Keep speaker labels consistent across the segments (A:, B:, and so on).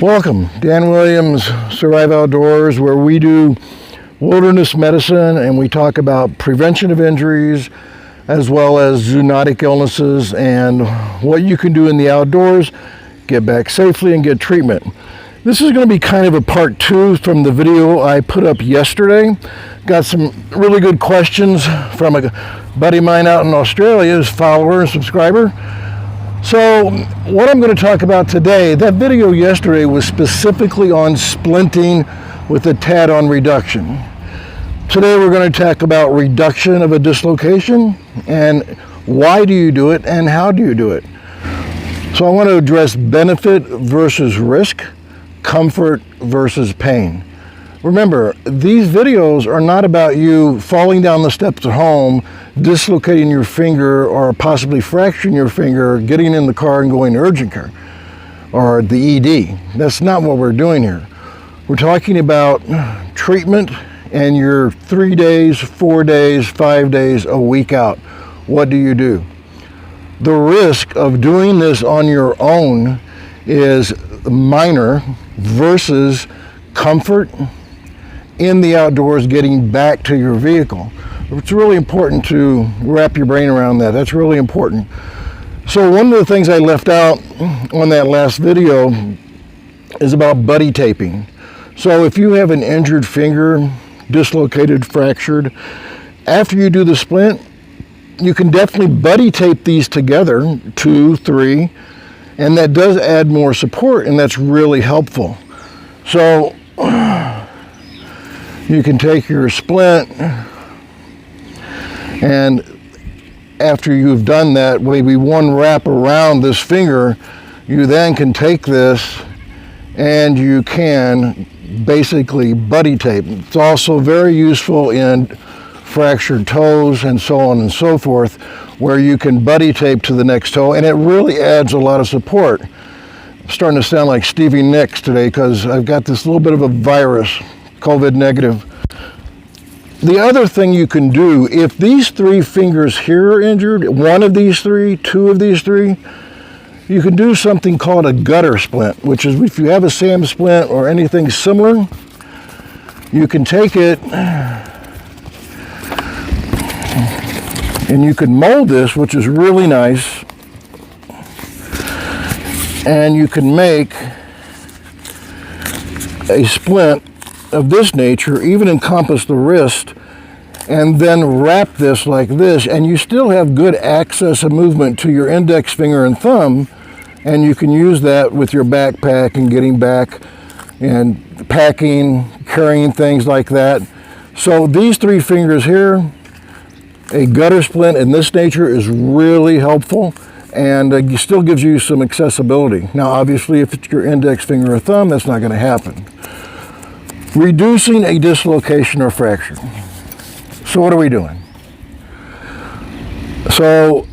A: Welcome, Dan Williams, Survive Outdoors, where we do wilderness medicine and we talk about prevention of injuries as well as zoonotic illnesses and what you can do in the outdoors, get back safely and get treatment. This is going to be kind of a part 2 from the video I put up yesterday. Got some really good questions from a buddy of mine out in Australia, his follower and subscriber. So what I'm going to talk about today, that video yesterday was specifically on splinting with a tad on reduction. Today we're going to talk about reduction of a dislocation and why do you do it and how do you do it. So I want to address benefit versus risk, comfort versus pain. Remember, these videos are not about you falling down the steps at home, dislocating your finger or possibly fracturing your finger, getting in the car and going to urgent care or the ED. That's not what we're doing here. We're talking about treatment and you're 3 days, 4 days, 5 days, a week out. What do you do? The risk of doing this on your own is minor versus comfort in the outdoors, getting back to your vehicle. It's really important to wrap your brain around that. That's really important. So one of the things I left out on that last video is about buddy taping. So if you have an injured finger, dislocated, fractured, after you do the splint, you can definitely buddy tape these together, 2, 3, and that does add more support and that's really helpful. So you can take your splint and after you've done that, maybe one wrap around this finger, you then can take this and you can basically buddy tape. It's also very useful in fractured toes and so on and so forth, where you can buddy tape to the next toe and it really adds a lot of support. I'm starting to sound like Stevie Nicks today because I've got this little bit of a virus, COVID negative. The other thing you can do, if these 3 fingers here are injured, one of these 3, 2 of these 3, you can do something called a gutter splint, which is if you have a SAM splint or anything similar, you can take it and you can mold this, which is really nice, and you can make a splint of this nature, even encompass the wrist, and then wrap this like this, and you still have good access and movement to your index finger and thumb, and you can use that with your backpack and getting back and packing, carrying things like that. So these 3 fingers here, a gutter splint in this nature is really helpful and it still gives you some accessibility. Now obviously if it's your index finger or thumb, that's not going to happen. Reducing a dislocation or fracture. So what are we doing? So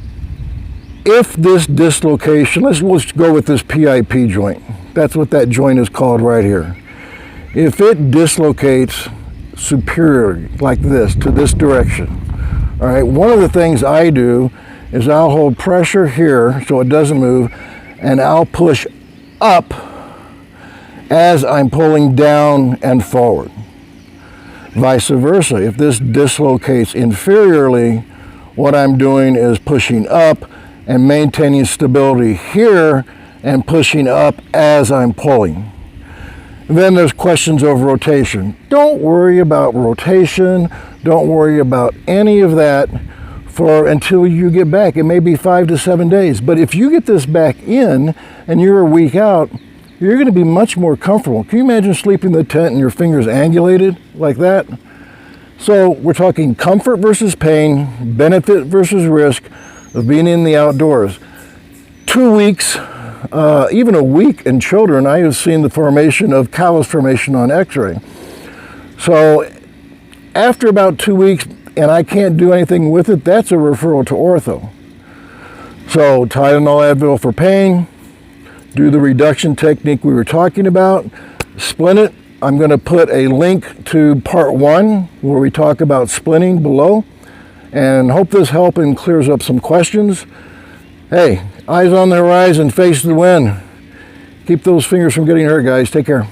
A: if this dislocation, let's go with this Pip joint. That's what that joint is called right here. If it dislocates superior like this to this direction, all right, one of the things I do is I'll hold pressure here so it doesn't move and I'll push up as I'm pulling down and forward. Vice versa, if this dislocates inferiorly, what I'm doing is pushing up and maintaining stability here and pushing up as I'm pulling. And then there's questions of rotation. Don't worry about rotation. Don't worry about any of that until you get back. It may be 5 to 7 days. But if you get this back in and you're a week out, you're going to be much more comfortable. Can you imagine sleeping in the tent and your fingers angulated like that? So we're talking comfort versus pain, benefit versus risk of being in the outdoors. 2 weeks, even a week in children, I have seen the formation of callus formation on x-ray. So after about 2 weeks and I can't do anything with it, that's a referral to ortho. So Tylenol, Advil for pain, do the reduction technique we were talking about, splint it. I'm going to put a link to part 1 where we talk about splinting below and hope this helps and clears up some questions. Hey, eyes on the horizon, face the wind. Keep those fingers from getting hurt, guys. Take care.